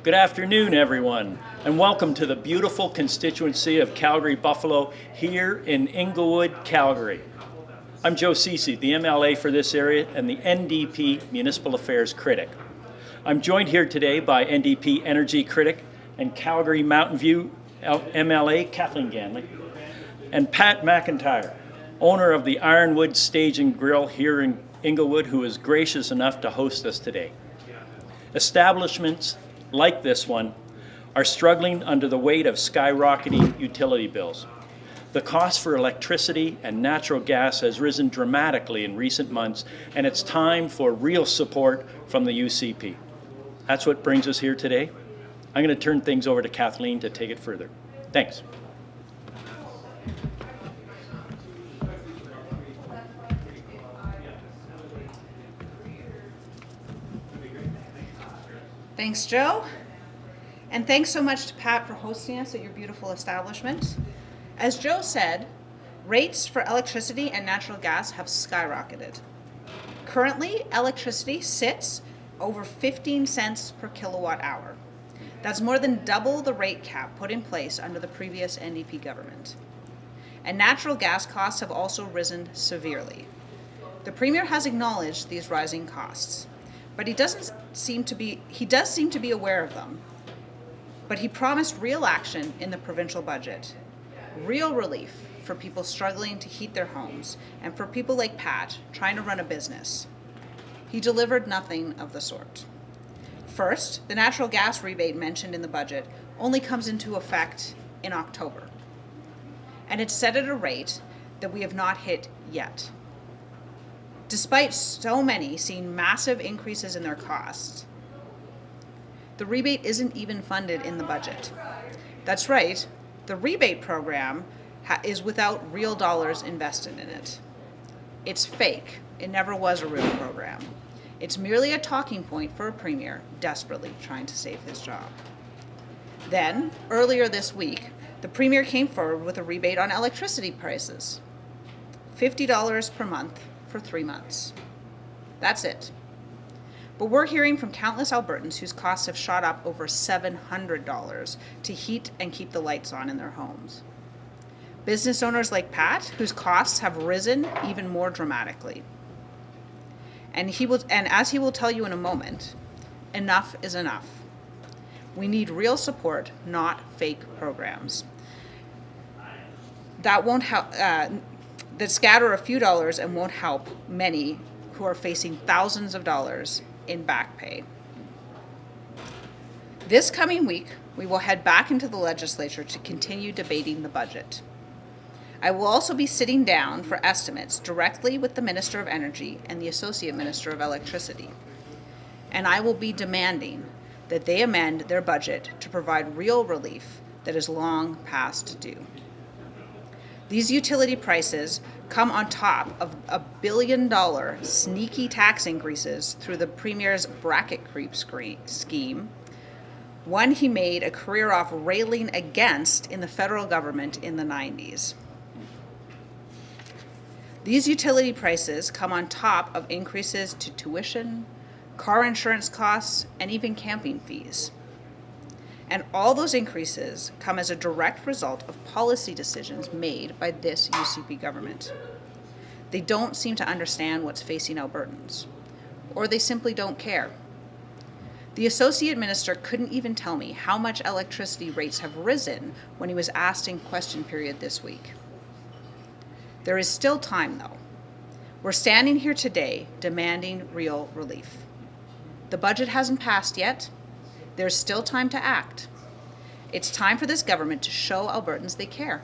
Good afternoon, everyone, and welcome to the beautiful constituency of Calgary-Buffalo here in Inglewood, Calgary. I'm Joe Ceci, the MLA for this area and the NDP Municipal Affairs Critic. I'm joined here today by NDP Energy Critic and Calgary Mountain View MLA Kathleen Ganley, and Pat McIntyre, owner of the Ironwood Stage and Grill here in Inglewood, who is gracious enough to host us today. Establishments like this one are struggling under the weight of skyrocketing utility bills. The cost for electricity and natural gas has risen dramatically in recent months, and it's time for real support from the UCP. That's what brings us here today. I'm going to turn things over to Kathleen to take it further. Thanks. Thanks, Joe. And thanks so much to Pat for hosting us at your beautiful establishment. As Joe said, rates for electricity and natural gas have skyrocketed. Currently, electricity sits over 15 cents per kilowatt hour. That's more than double the rate cap put in place under the previous NDP government. And natural gas costs have also risen severely. The Premier has acknowledged these rising costs, but he does seem to be aware of them. But he promised real action in the provincial budget, real relief for people struggling to heat their homes and for people like Pat trying to run a business. He delivered nothing of the sort. First, the natural gas rebate mentioned in the budget only comes into effect in October, and it's set at a rate that we have not hit yet. Despite so many seeing massive increases in their costs, the rebate isn't even funded in the budget. That's right, the rebate program is without real dollars invested in it. It's fake. It never was a real program. It's merely a talking point for a premier desperately trying to save his job. Then, earlier this week, the premier came forward with a rebate on electricity prices. $50 per month for 3 months. That's it. But we're hearing from countless Albertans whose costs have shot up over $700 to heat and keep the lights on in their homes. Business owners like Pat, whose costs have risen even more dramatically. And as he will tell you in a moment, enough is enough. We need real support, not fake programs. That won't help. That scatter a few dollars and won't help many who are facing thousands of dollars in back pay. This coming week, we will head back into the legislature to continue debating the budget. I will also be sitting down for estimates directly with the Minister of Energy and the Associate Minister of Electricity. And I will be demanding that they amend their budget to provide real relief that is long past due. These utility prices come on top of $1 billion sneaky tax increases through the Premier's bracket creep scheme, one he made a career off railing against in the federal government in the 90s. These utility prices come on top of increases to tuition, car insurance costs, and even camping fees. And all those increases come as a direct result of policy decisions made by this UCP government. They don't seem to understand what's facing Albertans, or they simply don't care. The Associate Minister couldn't even tell me how much electricity rates have risen when he was asked in question period this week. There is still time, though. We're standing here today demanding real relief. The budget hasn't passed yet. There's still time to act. It's time for this government to show Albertans they care,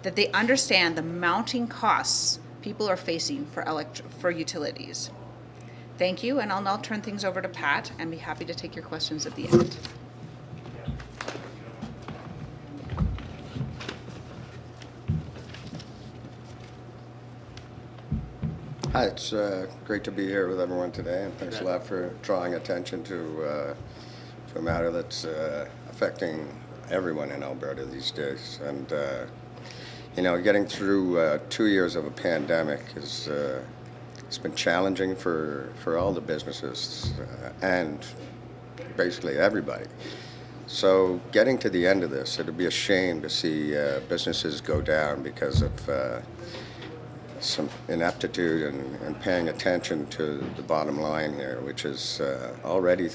that they understand the mounting costs people are facing for utilities. Thank you, and I'll now turn things over to Pat and be happy to take your questions at the end. Hi, it's great to be here with everyone today, and thanks a lot for drawing attention to a matter that's affecting everyone in Alberta these days. And getting through 2 years of a pandemic is it's been challenging for all the businesses and basically everybody. So getting to the end of this, it would be a shame to see businesses go down because of some ineptitude and paying attention to the bottom line here, which is already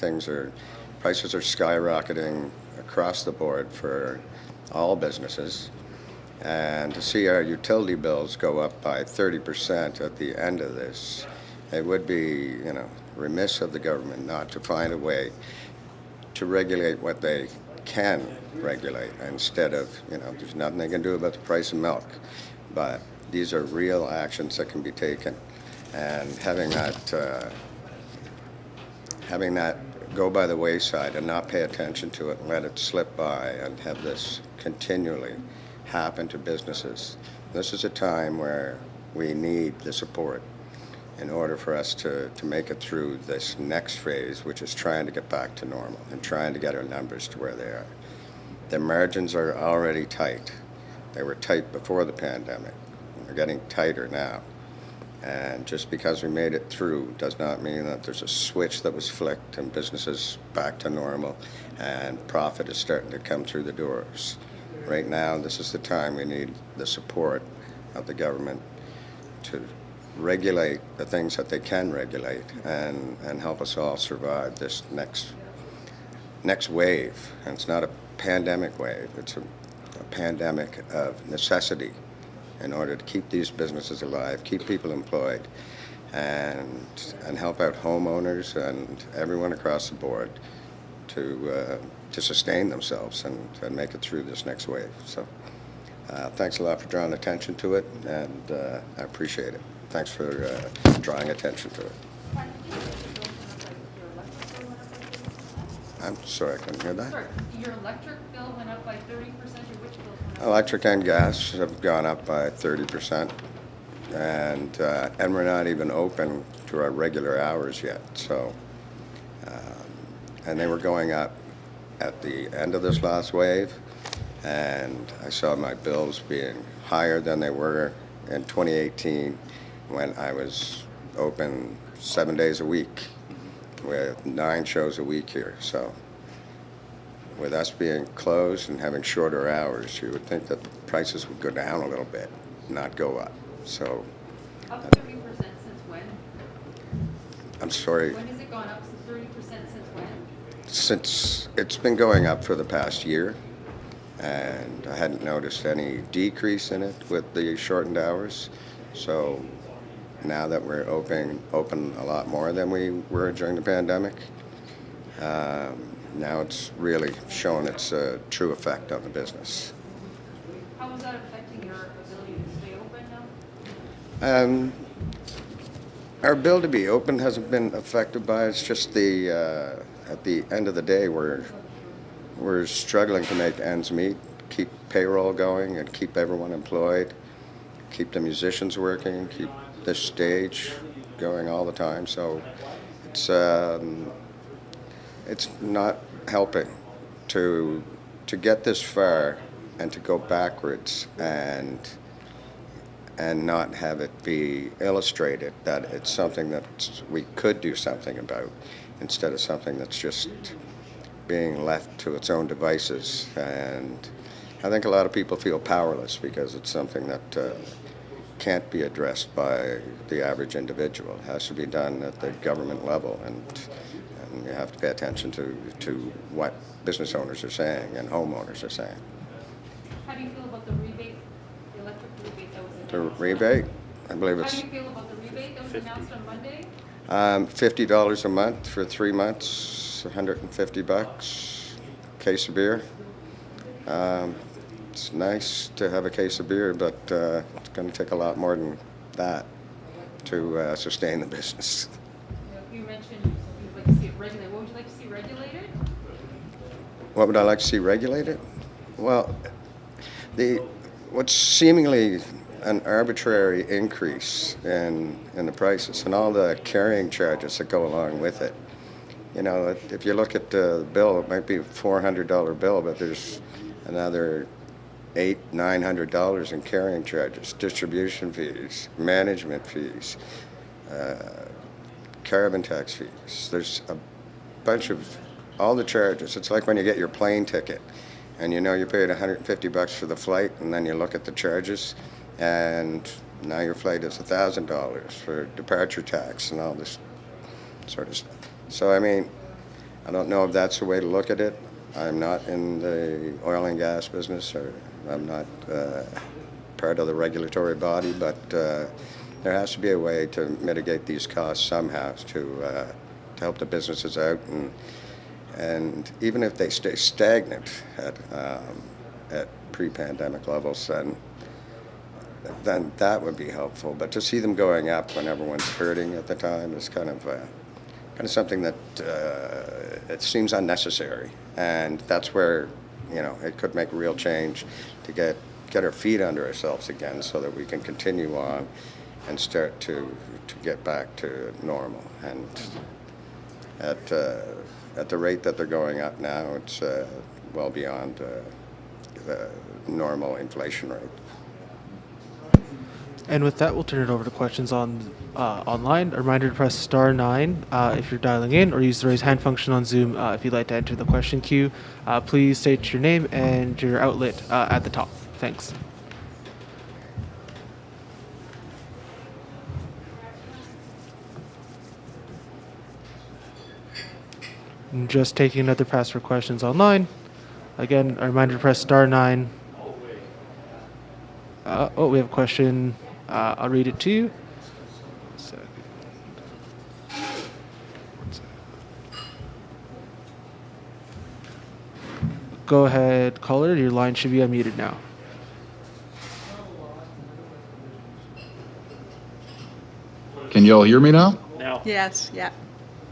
prices are skyrocketing across the board for all businesses. And to see our utility bills go up by 30% at the end of this, it would be, remiss of the government not to find a way to regulate what they can regulate instead of, there's nothing they can do about the price of milk. But these are real actions that can be taken. And having that go by the wayside and not pay attention to it and let it slip by and have this continually happen to businesses. This is a time where we need the support in order for us to make it through this next phase, which is trying to get back to normal and trying to get our numbers to where they are. The margins are already tight. They were tight before the pandemic. They're getting tighter now. And just because we made it through does not mean that there's a switch that was flicked and business is back to normal and profit is starting to come through the doors. Right now, this is the time we need the support of the government to regulate the things that they can regulate and help us all survive this next wave. And it's not a pandemic wave, it's a pandemic of necessity in order to keep these businesses alive, keep people employed, and help out homeowners and everyone across the board to sustain themselves and make it through this next wave. So thanks a lot for drawing attention to it, and I appreciate it. Thanks for drawing attention to it. I'm sorry, I couldn't hear that. Sorry, your electric bill went up by 30%, or which bills went up? Electric and gas have gone up by 30%, and we're not even open to our regular hours yet. So, and they were going up at the end of this last wave, and I saw my bills being higher than they were in 2018 when I was open 7 days a week with 9 shows a week here. So with us being closed and having shorter hours, you would think that prices would go down a little bit, not go up. So Up 30% since when? I'm sorry. When has it gone up 30% since when? Since it's been going up for the past year, and I hadn't noticed any decrease in it with the shortened hours. So now that we're open a lot more than we were during the pandemic, now it's really showing its true effect on the business. How is that affecting your ability to stay open now? Our ability to be open hasn't been affected by it. It's just at the end of the day, we're struggling to make ends meet, keep payroll going, and keep everyone employed, keep the musicians working, keep this stage going all the time. So it's not helping to get this far and to go backwards and not have it be illustrated that it's something that we could do something about, instead of something that's just being left to its own devices. And I think a lot of people feel powerless because it's something that can't be addressed by the average individual. It has to be done at the government level, and you have to pay attention to what business owners are saying and homeowners are saying. How do you feel about the rebate, the electric rebate that was announced? The rebate, I believe How it's do you feel about the rebate that was announced on Monday? $50 a month for 3 months, $150, case of beer. It's nice to have a case of beer, but it's going to take a lot more than that to sustain the business. You mentioned you'd like to see it regulated. What would you like to see regulated? What would I like to see regulated? Well, what's seemingly an arbitrary increase in the prices and all the carrying charges that go along with it. You know, if you look at the bill, it might be a $400 bill, but there's another $900 in carrying charges, distribution fees, management fees, carbon tax fees. There's a bunch of all the charges. It's like when you get your plane ticket and you know you paid $150 for the flight, and then you look at the charges, and now your flight is $1,000 for departure tax and all this sort of stuff. So, I mean, I don't know if that's the way to look at it. I'm not in the oil and gas business, or I'm not part of the regulatory body, but there has to be a way to mitigate these costs somehow to help the businesses out, and even if they stay stagnant at pre-pandemic levels, then that would be helpful. But to see them going up when everyone's hurting at the time is kind of something that it seems unnecessary, and that's where it could make real change to get our feet under ourselves again, so that we can continue on and start to get back to normal. And at the rate that they're going up now, it's well beyond the normal inflation rate. And with that, we'll turn it over to questions on online. A reminder to press star 9 if you're dialing in, or use the raise hand function on Zoom if you'd like to enter the question queue. Please state your name and your outlet at the top. Thanks. And just taking another pass for questions online. Again, a reminder to press star 9. We have a question. I'll read it to you. Go ahead, caller. Your line should be unmuted now. Can you all hear me now? Now. Yes, yeah.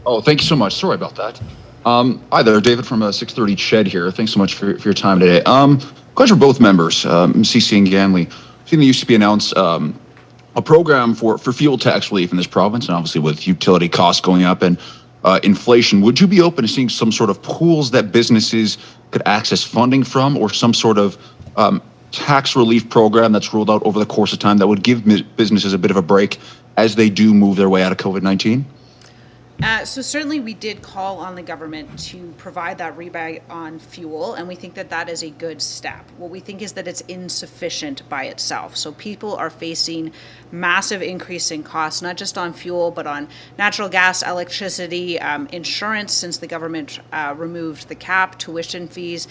Oh, thank you so much. Sorry about that. Hi there, David from 630 Shed here. Thanks so much for your time today. Question for both members, CC and Ganley. I think there used to be announced a program for fuel tax relief in this province, and obviously with utility costs going up and inflation, would you be open to seeing some sort of pools that businesses could access funding from, or some sort of tax relief program that's rolled out over the course of time that would give businesses a bit of a break as they do move their way out of COVID-19? So certainly we did call on the government to provide that rebate on fuel, and we think that that is a good step. What we think is that it's insufficient by itself. So people are facing massive increase in costs, not just on fuel, but on natural gas, electricity, insurance, since the government removed the cap, tuition fees,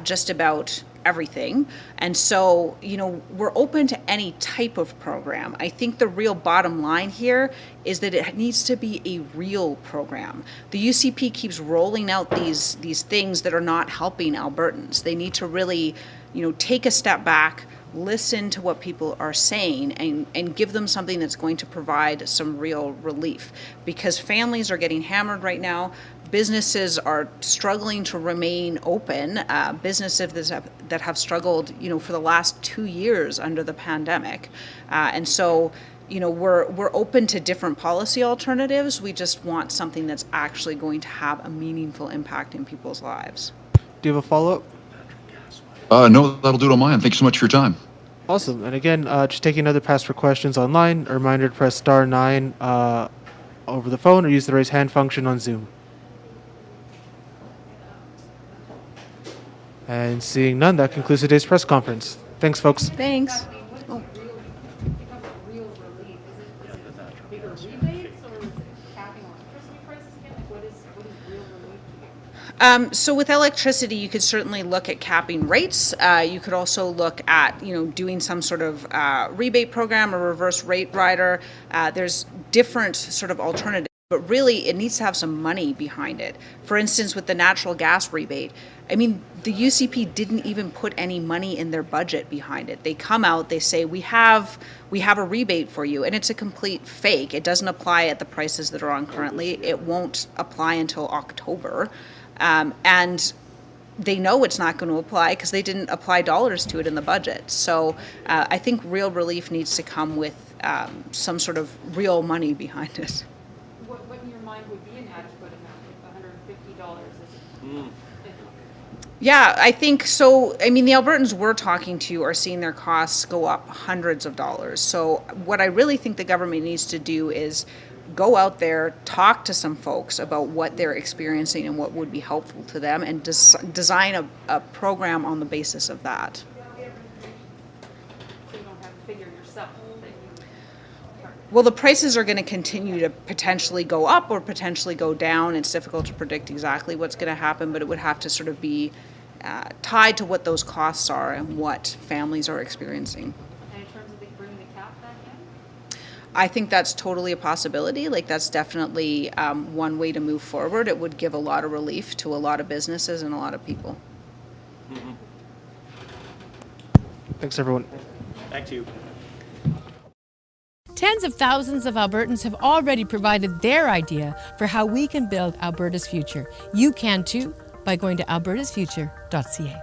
just about everything. And so, we're open to any type of program. I think the real bottom line here is that it needs to be a real program. The UCP keeps rolling out these things that are not helping Albertans. They need to really, take a step back, listen to what people are saying, and give them something that's going to provide some real relief, because families are getting hammered right now. Businesses are struggling to remain open. Businesses that have struggled, for the last 2 years under the pandemic, and so, we're open to different policy alternatives. We just want something that's actually going to have a meaningful impact in people's lives. Do you have a follow-up? No, that'll do it on mine. Thank you so much for your time. Awesome. And again, just taking another pass for questions online. A reminder to press star 9 over the phone, or use the raise hand function on Zoom. And seeing none, that concludes today's press conference. Thanks, folks. Thanks. Real relief, is it bigger rebates, or is it capping electricity prices again? Like what is real relief to you? So with electricity, you could certainly look at capping rates. You could also look at, doing some sort of rebate program or reverse rate rider. There's different sort of alternatives, but really it needs to have some money behind it. For instance, with the natural gas rebate, the UCP didn't even put any money in their budget behind it. They come out, they say, we have a rebate for you, and it's a complete fake. It doesn't apply at the prices that are on currently. It won't apply until October. And they know it's not going to apply because they didn't apply dollars to it in the budget. So I think real relief needs to come with some sort of real money behind it. What in your mind would be an adequate amount, if $150 is? Yeah, I think so. The Albertans we're talking to are seeing their costs go up hundreds of dollars. So what I really think the government needs to do is go out there, talk to some folks about what they're experiencing and what would be helpful to them, and design a program on the basis of that. So you don't have to figure yourself that you Well, the prices are going to continue to potentially go up or potentially go down. It's difficult to predict exactly what's going to happen, but it would have to sort of be tied to what those costs are and what families are experiencing. And in terms of bringing the cap back in? I think that's totally a possibility. Like, that's definitely one way to move forward. It would give a lot of relief to a lot of businesses and a lot of people. Thanks, everyone. Thank you. Tens of thousands of Albertans have already provided their idea for how we can build Alberta's future. You can too by going to albertasfuture.ca.